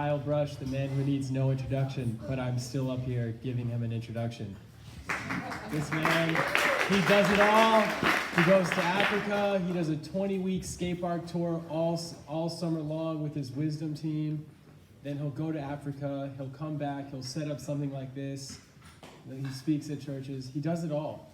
Kyle Brush, the man who needs no introduction, but I'm still up here giving him an introduction. This man, he does it all. He goes to Africa. He does a 20-week skate park tour all summer long with his Wisdom team. Then he'll go to Africa. He'll come back. He'll set up something like this. Then he speaks at churches. He does it all.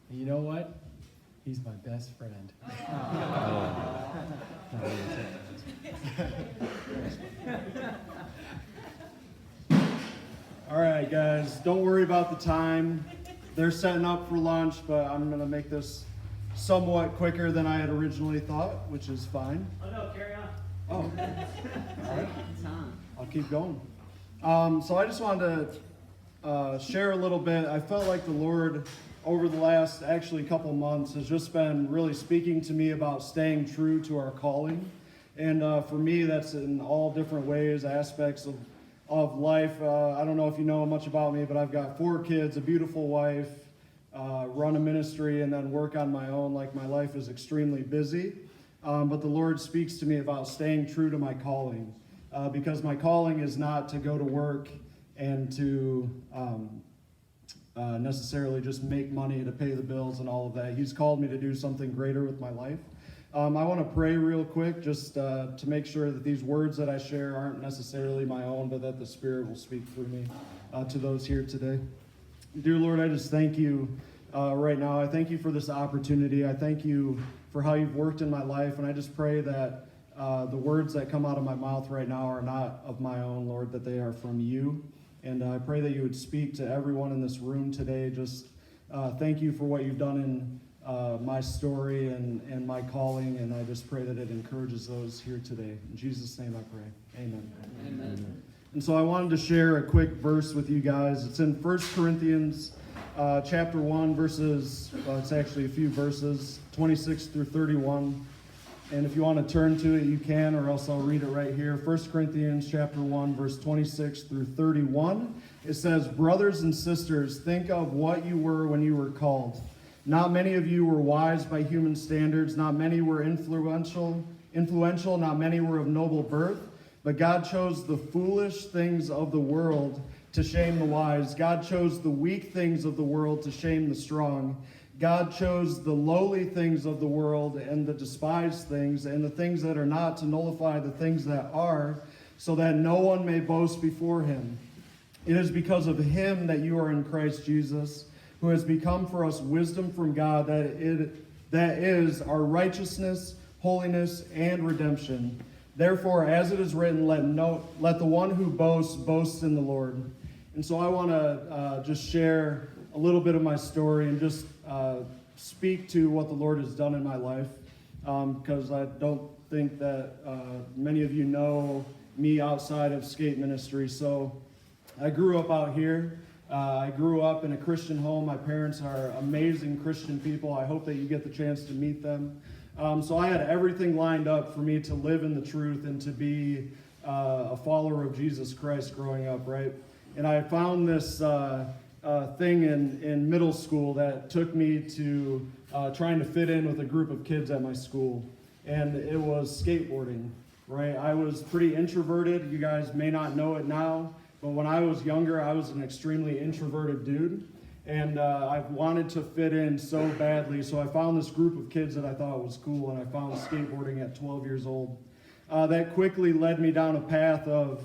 And you know what? He's my best friend. All right, guys, don't worry about the time. They're setting up for lunch, but I'm going to make this somewhat quicker than I had originally thought, which is fine. Oh, no, carry on. Oh, all right. I'll keep going. So I just wanted to share a little bit. I felt like the Lord, over the last actually couple months, has just been really speaking to me about staying true to our calling. And for me, that's in all different ways, aspects of life. I don't know if you know much about me, but I've got 4 kids, a beautiful wife, run a ministry, and then work on my own. Like, my life is extremely busy. But the Lord speaks to me about staying true to my calling, because my calling is not to go to work and to necessarily just make money to pay the bills and all of that. He's called me to do something greater with my life. I want to pray real quick just to make sure that these words that I share aren't necessarily my own, but that the Spirit will speak through me to those here today. Dear Lord, I just thank you right now. I thank you for this opportunity. I thank you for how you've worked in my life, and I just pray that the words that come out of my mouth right now are not of my own, Lord, that they are from you. And I pray that you would speak to everyone in this room today. Just thank you for what you've done in my story and my calling, and I just pray that it encourages those here today. In Jesus' name I pray. Amen. Amen. And so I wanted to share a quick verse with you guys. It's in 1 Corinthians chapter 1, verses, it's actually a few verses, 26 through 31. And if you want to turn to it, you can, or else I'll read it right here. 1 Corinthians chapter 1, verse 26 through 31. It says, "Brothers and sisters, think of what you were when you were called. Not many of you were wise by human standards. Not many were influential. Not many were of noble birth. But God chose the foolish things of the world to shame the wise. God chose the weak things of the world to shame the strong. God chose the lowly things of the world and the despised things and the things that are not to nullify the things that are, so that no one may boast before him. It is because of him that you are in Christ Jesus, who has become for us wisdom from God, that is our righteousness, holiness, and redemption. Therefore, as it is written, let the one who boasts boast in the Lord." And so I want to just share a little bit of my story and just speak to what the Lord has done in my life, because I don't think that many of you know me outside of skate ministry. So I grew up out here. I grew up in a Christian home. My parents are amazing Christian people. I hope that you get the chance to meet them. So I had everything lined up for me to live in the truth and to be a follower of Jesus Christ growing up, right? And I found this thing in middle school that took me to trying to fit in with a group of kids at my school. And it was skateboarding, right? I was pretty introverted. You guys may not know it now, but when I was younger, I was an extremely introverted dude. And I wanted to fit in so badly, so I found this group of kids that I thought was cool, and I found skateboarding at 12 years old. That quickly led me down a path of,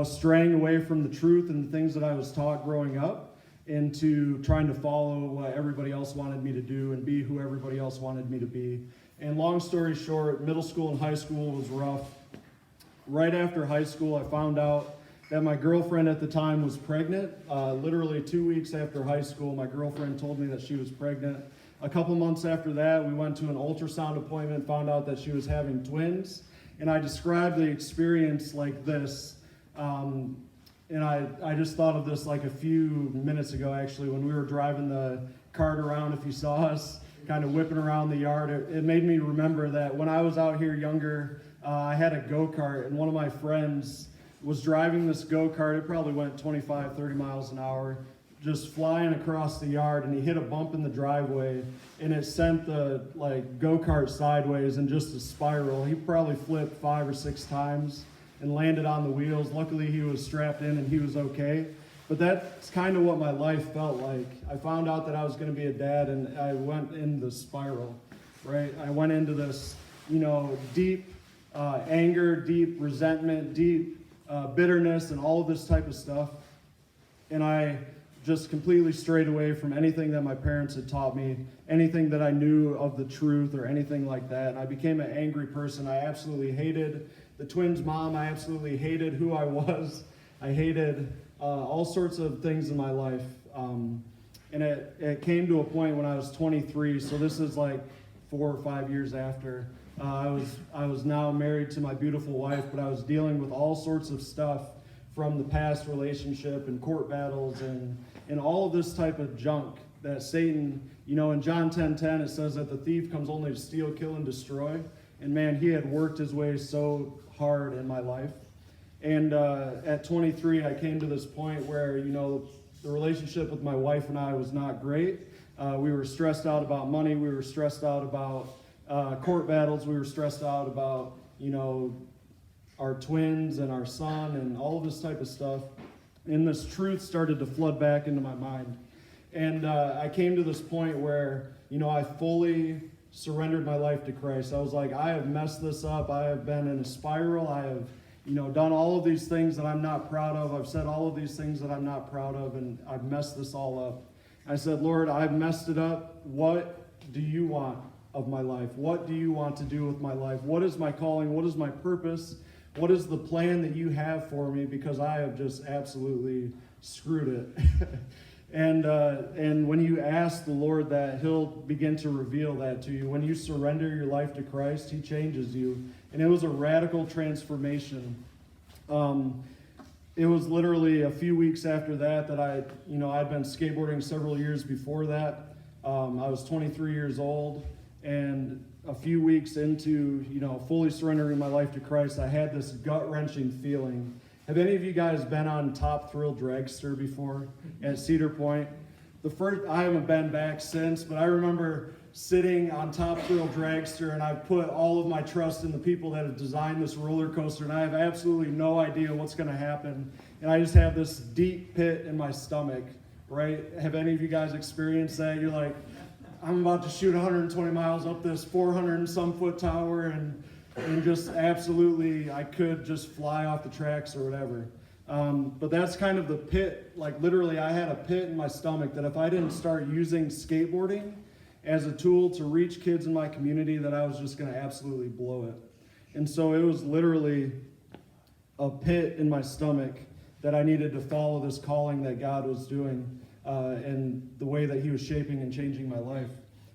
straying away from the truth and the things that I was taught growing up, into trying to follow what everybody else wanted me to do and be who everybody else wanted me to be. And long story short, middle school and high school was rough. Right after high school, I found out that my girlfriend at the time was pregnant. Literally 2 weeks after high school, my girlfriend told me that she was pregnant. A couple months after that, we went to an ultrasound appointment, found out that she was having twins. And I described the experience like this. And I just thought of this like a few minutes ago, actually, when we were driving the cart around. If you saw us kind of whipping around the yard, it made me remember that when I was out here younger, I had a go-kart, and one of my friends was driving this go-kart. It probably went 25, 30 miles an hour, just flying across the yard, and he hit a bump in the driveway, and it sent the go-kart sideways in just a spiral. He probably flipped 5 or 6 times. and landed on the wheels. Luckily, he was strapped in and he was okay. But that's kind of what my life felt like. I found out that I was going to be a dad, and I went in the spiral, right? I went into this, deep anger, deep resentment, deep bitterness, and all of this type of stuff. And I just completely strayed away from anything that my parents had taught me, anything that I knew of the truth or anything like that. And I became an angry person. I absolutely hated the twins' mom. I absolutely hated who I was. I hated all sorts of things in my life. And it came to a point when I was 23, so this is like 4 or 5 years after. I was now married to my beautiful wife, but I was dealing with all sorts of stuff from the past relationship and court battles and all of this type of junk that Satan, in John 10:10 it says that the thief comes only to steal, kill, and destroy. And man, he had worked his way so hard in my life. And at 23, I came to this point where, the relationship with my wife and I was not great. We were stressed out about money. We were stressed out about court battles. We were stressed out about, our twins and our son and all of this type of stuff. And this truth started to flood back into my mind. And I came to this point where, I fully surrendered my life to Christ. I was like, I have messed this up. I have been in a spiral. I have done all of these things that I'm not proud of. I've said all of these things that I'm not proud of, and I've messed this all up. I said, Lord, I've messed it up. What do you want of my life? What do you want to do with my life? What is my calling? What is my purpose? What is the plan that you have for me? Because I have just absolutely screwed it. And when you ask the Lord that, He'll begin to reveal that to you. When you surrender your life to Christ, He changes you. And it was a radical transformation. It was literally a few weeks after that I'd been skateboarding several years before that. I was 23 years old, and a few weeks into, fully surrendering my life to Christ, I had this gut-wrenching feeling. Have any of you guys been on Top Thrill Dragster before at Cedar Point? I haven't been back since, but I remember sitting on Top Thrill Dragster, and I've put all of my trust in the people that have designed this roller coaster, and I have absolutely no idea what's going to happen. And I just have this deep pit in my stomach, right? Have any of you guys experienced that? You're like, I'm about to shoot 120 miles up this 400 and some foot tower, and just absolutely, I could just fly off the tracks or whatever. But that's kind of the pit. Like literally, I had a pit in my stomach that if I didn't start using skateboarding as a tool to reach kids in my community, that I was just going to absolutely blow it. And so it was literally a pit in my stomach that I needed to follow this calling that God was doing and the way that He was shaping and changing my life.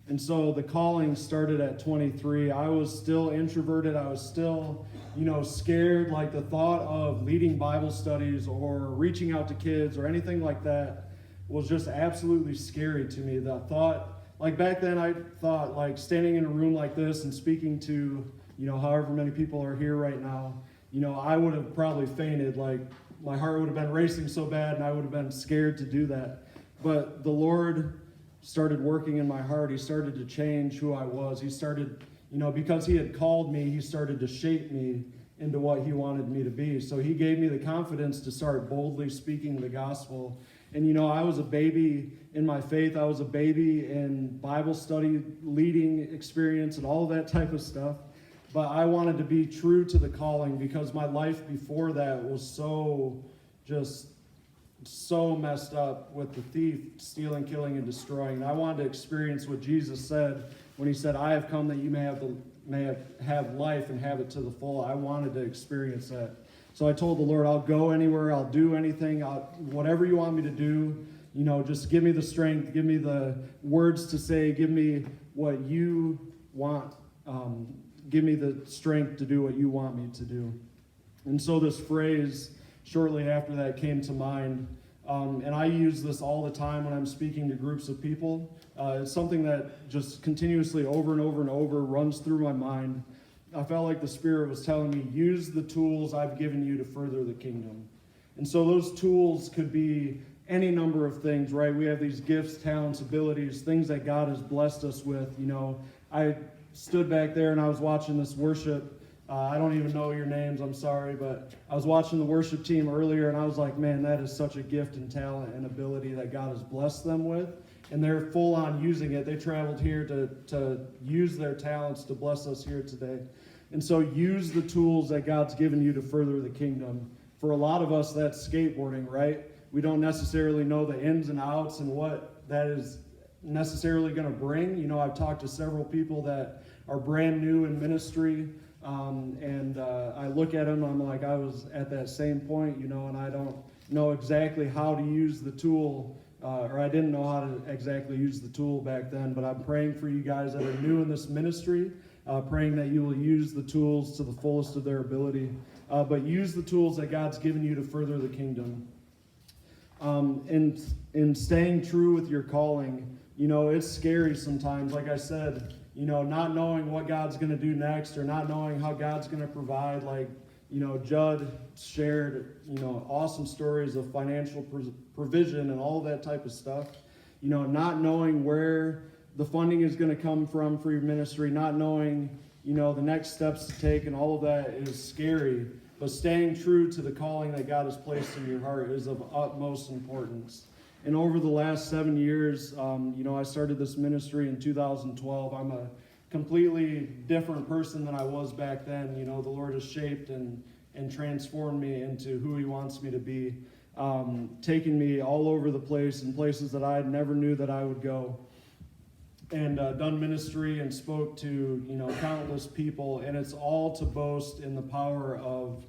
And so the calling started at 23. I was still introverted. I was still, scared. Like the thought of leading Bible studies or reaching out to kids or anything like that was just absolutely scary to me. The thought, like back then I thought like standing in a room like this and speaking to, however many people are here right now, I would have probably fainted. Like my heart would have been racing so bad and I would have been scared to do that. But the Lord started working in my heart. He started to change who I was. He started, because He had called me, He started to shape me into what He wanted me to be. So He gave me the confidence to start boldly speaking the gospel. And, I was a baby in my faith. I was a baby in Bible study, leading experience, and all of that type of stuff. But I wanted to be true to the calling because my life before that was so messed up with the thief stealing, killing, and destroying. And I wanted to experience what Jesus said when He said, I have come that you may have life and have it to the full. I wanted to experience that. So I told the Lord, I'll go anywhere, I'll do anything, whatever you want me to do, just give me the strength, give me the words to say, give me what you want, give me the strength to do what you want me to do. And so this phrase shortly after that came to mind. And I use this all the time when I'm speaking to groups of people. It's something that just continuously over and over and over runs through my mind. I felt like the Spirit was telling me, use the tools I've given you to further the kingdom. And so those tools could be any number of things, right? We have these gifts, talents, abilities, things that God has blessed us with. I stood back there and I was watching this worship I don't even know your names, I'm sorry, but I was watching the worship team earlier and I was like, man, that is such a gift and talent and ability that God has blessed them with. And they're full on using it. They traveled here to use their talents to bless us here today. And so use the tools that God's given you to further the kingdom. For a lot of us, that's skateboarding, right? We don't necessarily know the ins and outs and what that is necessarily going to bring. You know, I've talked to several people that are brand new in ministry, and I look at them, I'm like, I was at that same point, you know, and I don't know exactly how to use the tool, or I didn't know how to exactly use the tool back then, but I'm praying for you guys that are new in this ministry, praying that you will use the tools to the fullest of their ability, but use the tools that God's given you to further the kingdom. In staying true with your calling, you know, it's scary sometimes, like I said, you know, not knowing what God's going to do next or not knowing how God's going to provide. Like, you know, Judd shared, you know, awesome stories of financial provision and all that type of stuff. You know, not knowing where the funding is going to come from for your ministry, not knowing, you know, the next steps to take and all of that is scary. But staying true to the calling that God has placed in your heart is of utmost importance. And over the last 7 years, you know, I started this ministry in 2012. I'm a completely different person than I was back then. You know, the Lord has shaped and transformed me into who He wants me to be, taking me all over the place in places that I never knew that I would go. And done ministry and spoke to, you know, countless people. And it's all to boast in the power of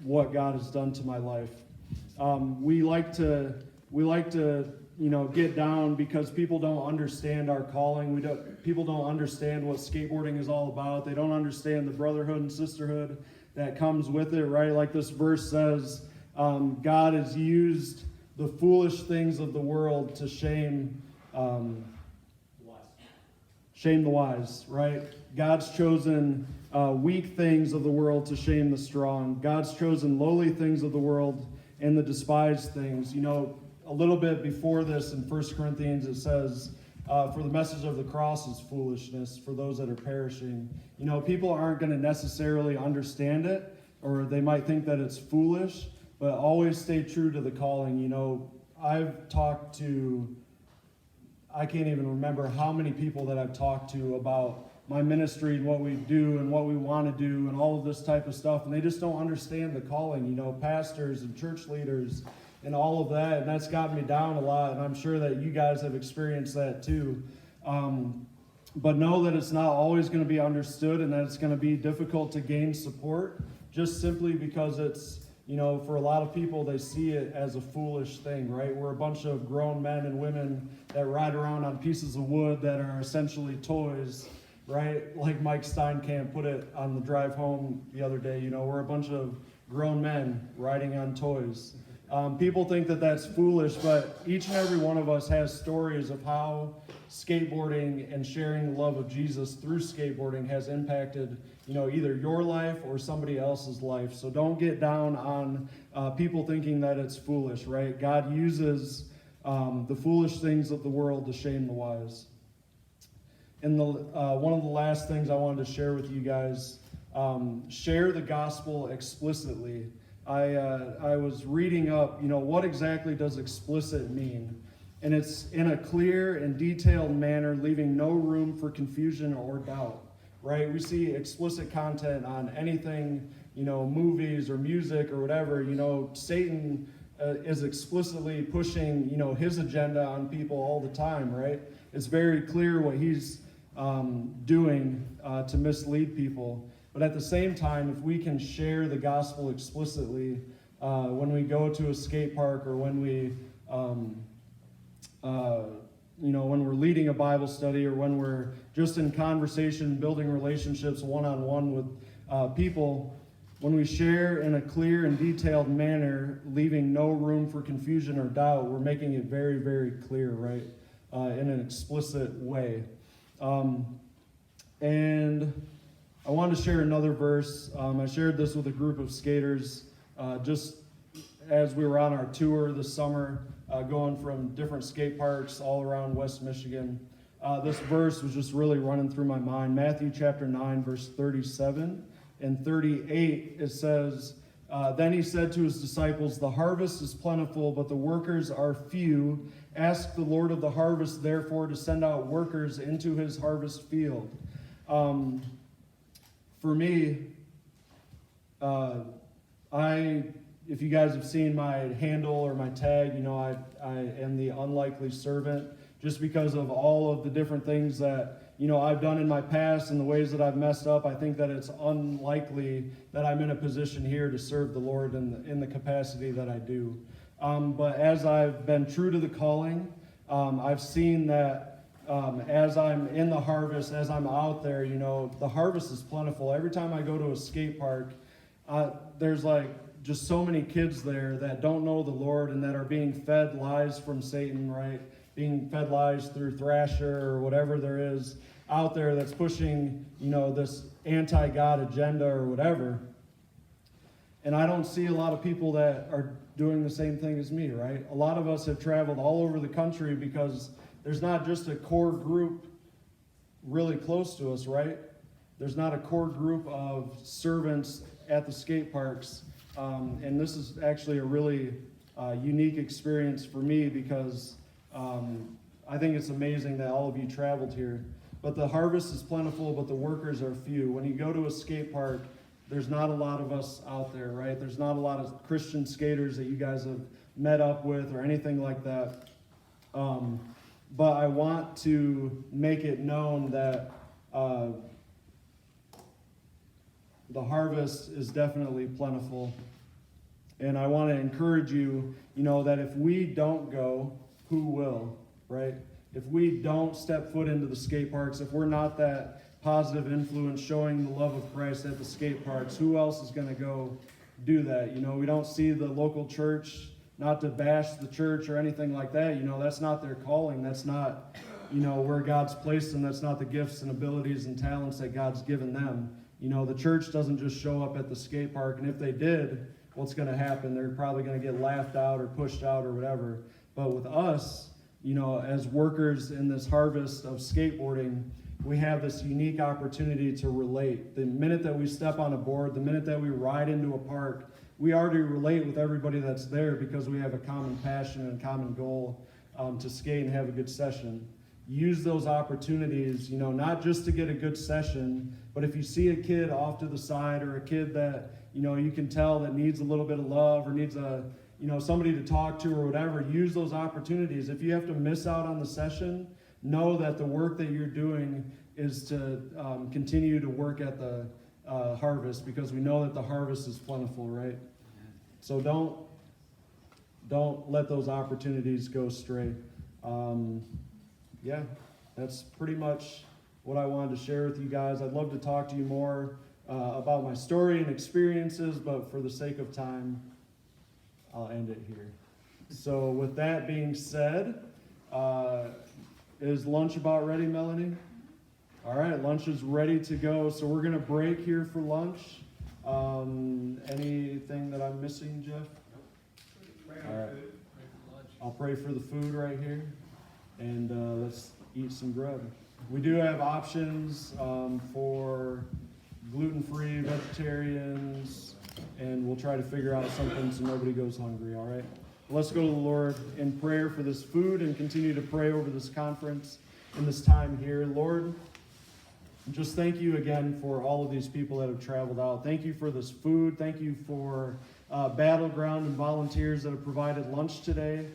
what God has done to my life. We like to, you know, get down because people don't understand our calling. People don't understand what skateboarding is all about. They don't understand the brotherhood and sisterhood that comes with it, right? Like this verse says, God has used the foolish things of the world to shame the wise, right? God's chosen weak things of the world to shame the strong. God's chosen lowly things of the world and the despised things. You know, a little bit before this in 1 Corinthians it says, for the message of the cross is foolishness for those that are perishing. You know, people aren't going to necessarily understand it, or they might think that it's foolish, but always stay true to the calling. You know, I've talked to, I can't even remember how many people that I've talked to about my ministry and what we do and what we want to do and all of this type of stuff, and they just don't understand the calling. You know, pastors and church leaders and all of that, and that's gotten me down a lot, and I'm sure that you guys have experienced that too. But know that it's not always going to be understood and that it's going to be difficult to gain support just simply because it's, you know, for a lot of people, they see it as a foolish thing, right? We're a bunch of grown men and women that ride around on pieces of wood that are essentially toys, right? Like Mike Steinkamp put it on the drive home the other day, you know, we're a bunch of grown men riding on toys. People think that that's foolish, but each and every one of us has stories of how skateboarding and sharing the love of Jesus through skateboarding has impacted, you know, either your life or somebody else's life. So don't get down on people thinking that it's foolish, right? God uses the foolish things of the world to shame the wise. And one of the last things I wanted to share with you guys, share the gospel explicitly. I was reading up, you know, what exactly does explicit mean? And it's in a clear and detailed manner, leaving no room for confusion or doubt, right? We see explicit content on anything, you know, movies or music or whatever. You know, Satan is explicitly pushing, you know, his agenda on people all the time, right? It's very clear what he's doing to mislead people. But at the same time, if we can share the gospel explicitly when we go to a skate park or when we, you know, when we're leading a Bible study or when we're just in conversation, building relationships one-on-one with people, when we share in a clear and detailed manner, leaving no room for confusion or doubt, we're making it very, very clear, right, in an explicit way. And I wanted to share another verse. I shared this with a group of skaters just as we were on our tour this summer, going from different skate parks all around West Michigan. This verse was just really running through my mind. Matthew chapter 9, verse 37. and 38, it says, then he said to his disciples, the harvest is plentiful, but the workers are few. Ask the Lord of the harvest, therefore, to send out workers into his harvest field. For me, if you guys have seen my handle or my tag, you know, I am the unlikely servant, just because of all of the different things that, you know, I've done in my past and the ways that I've messed up. I think that it's unlikely that I'm in a position here to serve the Lord in the capacity that I do. But as I've been true to the calling, I've seen that as I'm in the harvest, as I'm out there, you know, the harvest is plentiful. Every time I go to a skate park, there's like just so many kids there that don't know the Lord and that are being fed lies from Satan, right? Being fed lies through Thrasher or whatever there is out there that's pushing, you know, this anti-God agenda or whatever. And I don't see a lot of people that are doing the same thing as me, right? A lot of us have traveled all over the country because there's not just a core group really close to us, right? There's not a core group of servants at the skate parks. And this is actually a really unique experience for me because I think it's amazing that all of you traveled here. But the harvest is plentiful, but the workers are few. When you go to a skate park, there's not a lot of us out there, right? There's not a lot of Christian skaters that you guys have met up with or anything like that. But I want to make it known that the harvest is definitely plentiful. And I want to encourage you, you know, that if we don't go, who will, right? If we don't step foot into the skate parks, if we're not that positive influence showing the love of Christ at the skate parks, who else is going to go do that? You know, we don't see the local church, not to bash the church or anything like that. You know, that's not their calling. That's not, you know, where God's placed them. That's not the gifts and abilities and talents that God's given them. You know, the church doesn't just show up at the skate park, and if they did, what's going to happen? They're probably going to get laughed out or pushed out or whatever. But with us, you know, as workers in this harvest of skateboarding, we have this unique opportunity to relate. The minute that we step on a board, the minute that we ride into a park, we already relate with everybody that's there because we have a common passion and common goal to skate and have a good session. Use those opportunities, you know, not just to get a good session, but if you see a kid off to the side or a kid that, you know, you can tell that needs a little bit of love or needs a, you know, somebody to talk to or whatever, use those opportunities. If you have to miss out on the session, know that the work that you're doing is to continue to work at the harvest, because we know that the harvest is plentiful, right? So don't let those opportunities go stray. Yeah, that's pretty much what I wanted to share with you guys. I'd love to talk to you more about my story and experiences, but for the sake of time, I'll end it here. So with that being said, is lunch about ready, Melanie? All right, lunch is ready to go. So we're going to break here for lunch. Anything that I'm missing, Jeff? All right. I'll pray for the food right here. And let's eat some bread. We do have options for gluten-free, vegetarians, and we'll try to figure out something so nobody goes hungry, all right? Let's go to the Lord in prayer for this food and continue to pray over this conference and this time here. Lord, just thank you again for all of these people that have traveled out. Thank you for this food. Thank you for Battleground and volunteers that have provided lunch today.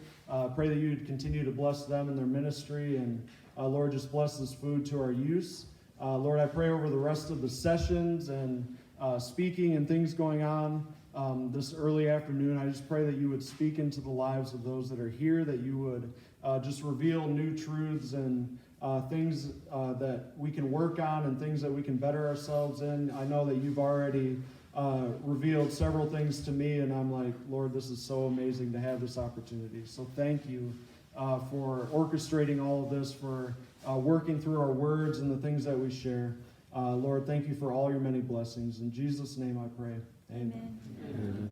Pray that you would continue to bless them in their ministry, and Lord, just bless this food to our use. Lord, I pray over the rest of the sessions and speaking and things going on this early afternoon. I just pray that you would speak into the lives of those that are here, that you would just reveal new truths and things that we can work on and things that we can better ourselves in. I know that you've already revealed several things to me, and I'm like, Lord, this is so amazing to have this opportunity. So thank you for orchestrating all of this, for working through our words and the things that we share. Lord, thank you for all your many blessings. In Jesus' name I pray. Amen. Amen.